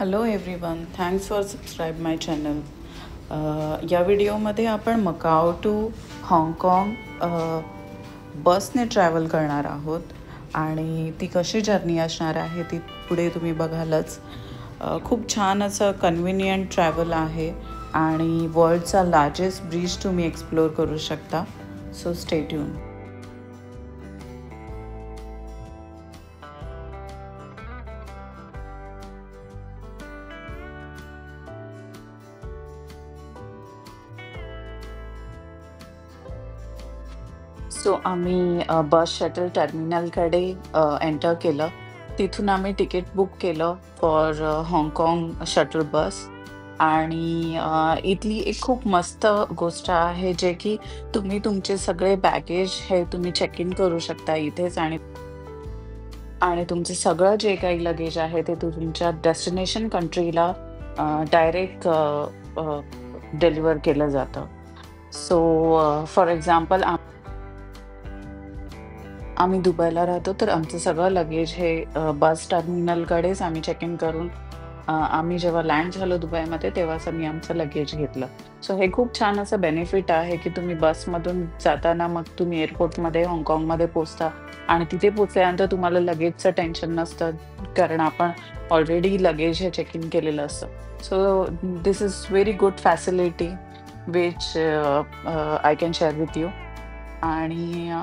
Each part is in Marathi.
Hello everyone, thanks for subscribe my channel. या व्हिडिओमध्ये आपण मकाओ टू हाँगकाँग बसने ट्रॅव्हल करणार आहोत आणि ती कशी जर्नी असणार आहे ती पुढे तुम्ही बघालच. खूप छान असं कन्व्हिनियंट ट्रॅव्हल आहे आणि वर्ल्डचा लार्जेस्ट ब्रिज तुम्ही एक्सप्लोअर करू शकता. So stay tune. सो आम्ही बस शटल टर्मिनलकडे एंटर केलं. तिथून आम्ही तिकीट बुक केलं फॉर हाँगकाँग शटल बस. आणि इथली एक खूप मस्त गोष्ट आहे जे की तुम्ही तुमचे सगळे बॅगेज हे तुम्ही चेक इन करू शकता इथेच आणि आणि तुमचं सगळं जे काही लगेज आहे ते तुमच्या डेस्टिनेशन कंट्रीला डायरेक्ट डिलिव्हर केलं जातं. सो फॉर एक्झाम्पल आम्ही दुबईला राहतो, तर आमचं सगळं लगेज हे बस टर्मिनलकडेच आम्ही चेक इन करून आम्ही जेव्हा लँड झालो दुबईमध्ये तेव्हाच आम्ही आमचं लगेज घेतलं. सो हे खूप छान असं बेनिफिट आहे, की तुम्ही बसमधून जाताना मग तुम्ही एअरपोर्टमध्ये हाँगकाँगमध्ये पोहोचता आणि तिथे पोहोचल्यानंतर तुम्हाला लगेजचं टेन्शन नसतं, कारण आपण ऑलरेडी लगेज हे चेक इन केलेलं असतं. So this is very good facility which I can share with you. आणि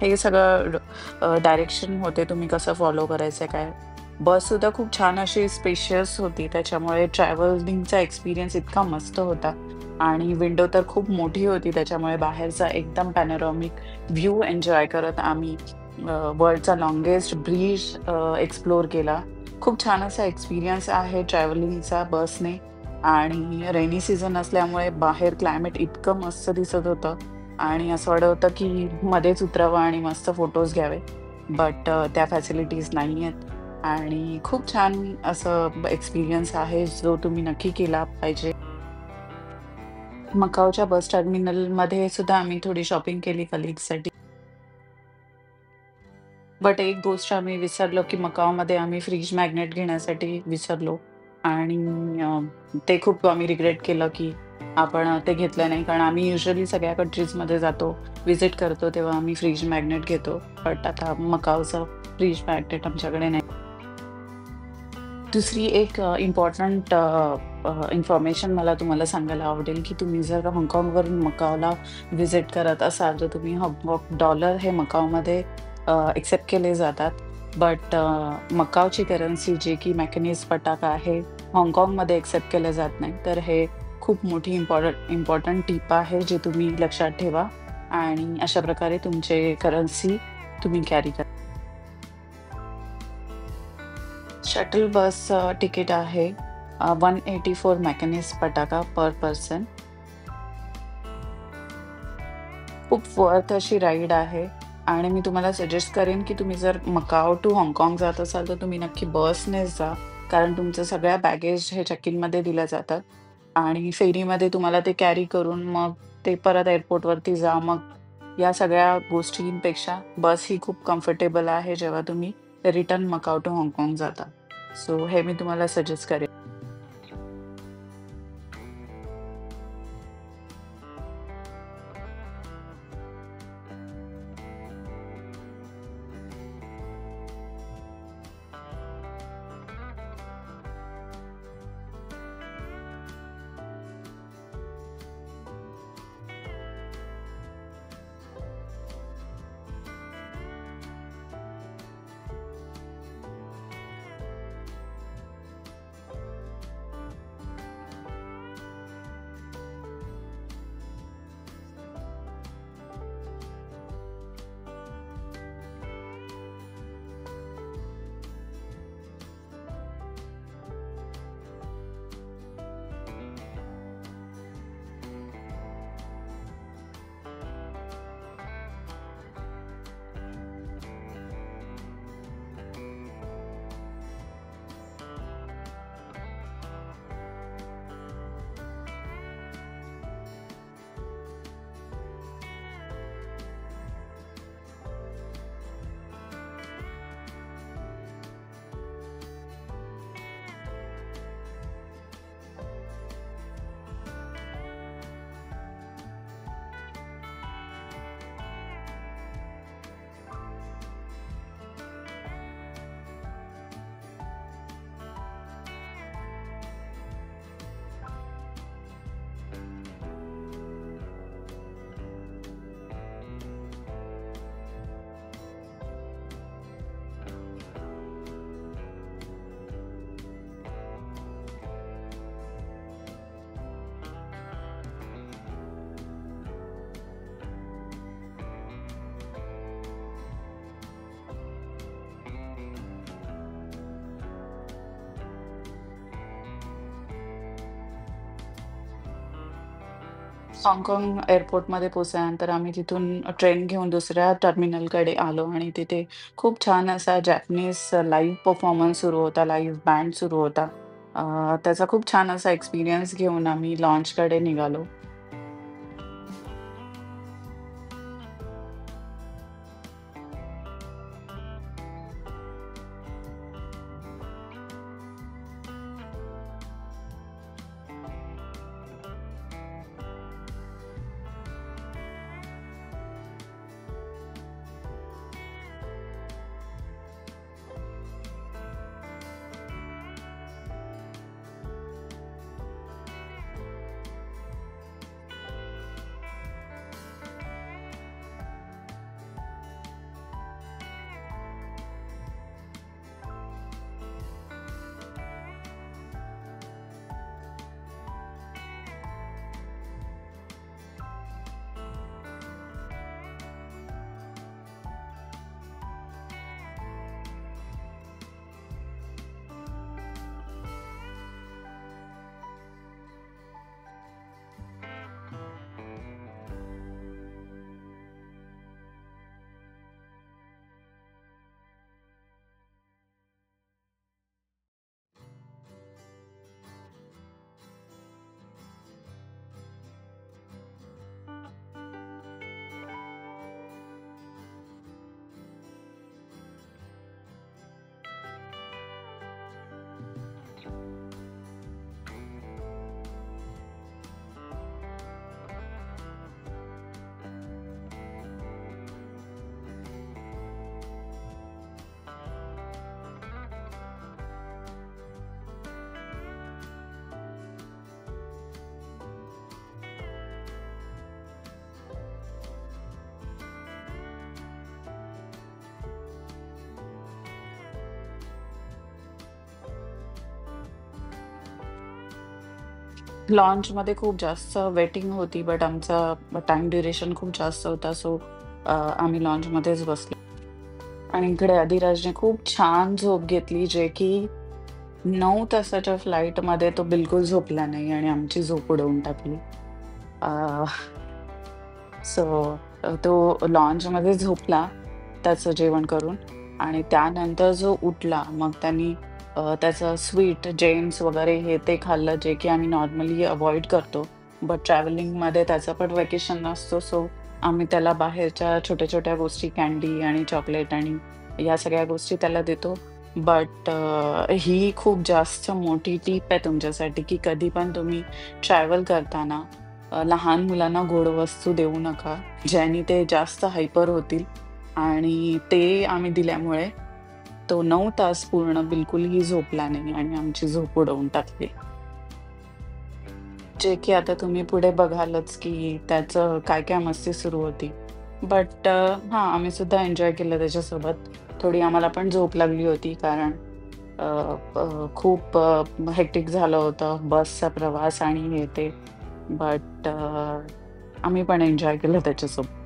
हे सगळं डायरेक्शन होते तुम्ही कसं फॉलो करायचं काय. बससुद्धा खूप छान अशी स्पेशियस होती, त्याच्यामुळे ट्रॅव्हलिंगचा एक्सपिरियन्स इतका मस्त होता आणि विंडो तर खूप मोठी होती, त्याच्यामुळे बाहेरचा एकदम पॅनोरॉमिक व्ह्यू एन्जॉय करत आम्ही वर्ल्डचा लॉंगेस्ट ब्रिज एक्सप्लोअर केला. खूप छान असा एक्सपिरियन्स आहे ट्रॅव्हलिंगचा बसने. आणि रेनी सीझन असल्यामुळे बाहेर क्लायमेट इतकं मस्त दिसत होतं आणि असं वाटत होतं की मध्येच उतरावं आणि मस्त फोटोज घ्यावे. बट त्या फॅसिलिटीज नाही आहेत आणि खूप छान असं एक्सपिरियन्स आहे जो तुम्ही नक्की केला पाहिजे. मकाऊच्या बस टर्मिनलमध्ये सुद्धा आम्ही थोडी शॉपिंग केली कलीग्ससाठी. बट एक गोष्ट आम्ही विसरलो, की मकाऊमध्ये आम्ही फ्रीज मॅग्नेट घेण्यासाठी विसरलो आणि ते खूप आम्ही रिग्रेट केलं, की आपण ते घेतलं नाही. कारण आम्ही युजुअली सगळ्या कंट्रीजमध्ये जातो, व्हिजिट करतो तेव्हा आम्ही फ्रीज मॅग्नेट घेतो. बट आता मकाऊचं फ्रीज मॅग्नेट आमच्याकडे नाही. दुसरी एक इम्पॉर्टंट इन्फॉर्मेशन मला तुम्हाला सांगायला आवडेल, की तुम्ही जर हाँगकाँगवरून मकाऊला व्हिजिट करत असाल, तर तुम्ही डॉलर हे मकाऊमध्ये एक्सेप्ट केले जातात. बट मकाऊची करन्सी जे की मॅकनीज पटाका आहे, हाँगकाँगमध्ये एक्सेप्ट केलं जात नाही. तर हे खूप मोठी इम्पॉर्टंट टिप आहे, जे तुम्ही लक्षात ठेवा आणि अशा प्रकारे तुमचे करन्सी तुम्ही कॅरी करा. शटल बस तिकीट आहे 184 मॅकनीज पटाका पर पर्सन. खूप वर्थ अशी राईड आहे आणि मी तुम्हाला सजेस्ट करेन, की तुम्ही जर मकाओ टू हाँगकाँग जात असाल, तर तुम्ही नक्की बसनेच जा. कारण तुमचं सगळ्या बॅगेज हे चेक इनमध्ये दिल्या जातात आणि फेरीमध्ये तुम्हाला ते कॅरी करून मग ते परत एअरपोर्टवरती जा. मग या सगळ्या गोष्टींपेक्षा बस ही खूप कम्फर्टेबल आहे जेव्हा तुम्ही रिटर्न मकाओ टू हाँगकाँग जाता. सो हे मी तुम्हाला सजेस्ट करेन. हाँगकाँग एअरपोर्टमध्ये पोहोचल्यानंतर आम्ही तिथून ट्रेन घेऊन दुसऱ्या टर्मिनलकडे आलो आणि तिथे खूप छान असा जॅपनीज लाईव्ह परफॉर्मन्स सुरू होता, लाईव्ह बँड सुरू होता. त्याचा खूप छान असा एक्सपिरियन्स घेऊन आम्ही लॉन्चकडे निघालो. लॉन्चमध्ये खूप जास्त वेटिंग होती, बट आमचा टाईम ड्युरेशन खूप जास्त होता. सो आम्ही लॉन्चमध्येच बसलो आणि इकडे अधिराजने खूप छान झोप घेतली, जे की 9 तासाच्या फ्लाइटमध्ये तो बिलकुल झोपला नाही आणि आमची झोप उडवून टाकली. अ, सो तो लॉन्चमध्ये झोपला त्याचं जेवण करून आणि त्यानंतर जो उठला, मग त्यांनी त्याचं स्वीट, जेम्स वगैरे हे ते खाल्लं, जे की आम्ही नॉर्मली अव्हॉइड करतो. बट ट्रॅव्हलिंगमध्ये त्याचं पण व्हॅकेशन नसतो, सो आम्ही त्याला बाहेरच्या छोट्या-छोट्या गोष्टी, कँडी आणि चॉकलेट आणि या सगळ्या गोष्टी त्याला देतो. बट ही खूप जास्त मोठी टिप आहे तुमच्यासाठी, की कधी पण तुम्ही ट्रॅव्हल करताना लहान मुलांना गोड वस्तू देऊ नका, ज्याने ते जास्त हायपर होतील आणि ते आम्ही दिल्यामुळे तो 9 तास पूर्ण बिलकुलही झोपला नाही आणि आमची झोप उडवून टाकली. जे की आता तुम्ही पुढे बघालच, की त्याचं काय-काय मस्ती सुरू होती. बट हां, आम्ही सुद्धा एन्जॉय केलं त्याच्यासोबत. थोडी आम्हाला पण झोप लागली होती कारण अ, खूप हेक्टिक झालं होतं बसचा प्रवास आणि हे ते. बट आम्ही पण एन्जॉय केलं त्याच्यासोबत.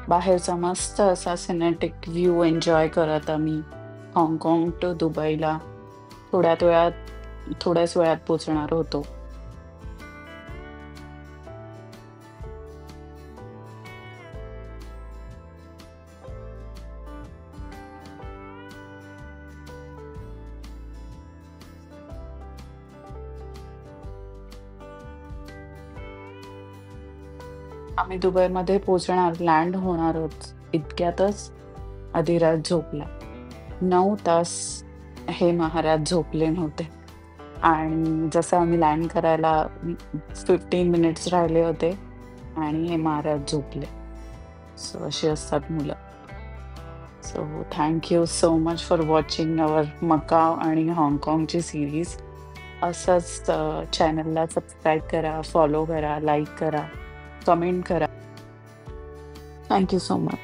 बाहेरचा मस्त असा सिनेमॅटिक व्ह्यू एन्जॉय करत आम्ही हाँगकाँग टू दुबईला थोड्याच वेळात थोड्याच वेळात पोहोचणार होतो. आम्ही दुबईमध्ये पोहोचणार, लँड होणारच. इतक्यातच अधिराज झोपला. 9 तास हे महाराज झोपले नव्हते आणि जसं आम्ही लँड करायला 15 मिनिट्स राहिले होते आणि हे महाराज झोपले. सो अशी असतात मुलं. So thank you so much for watching our Macau आणि हाँगकाँगची सीरीज. असंच चॅनलला सबस्क्राईब करा, फॉलो करा, लाईक करा, कमेंट करा. Thank you so much.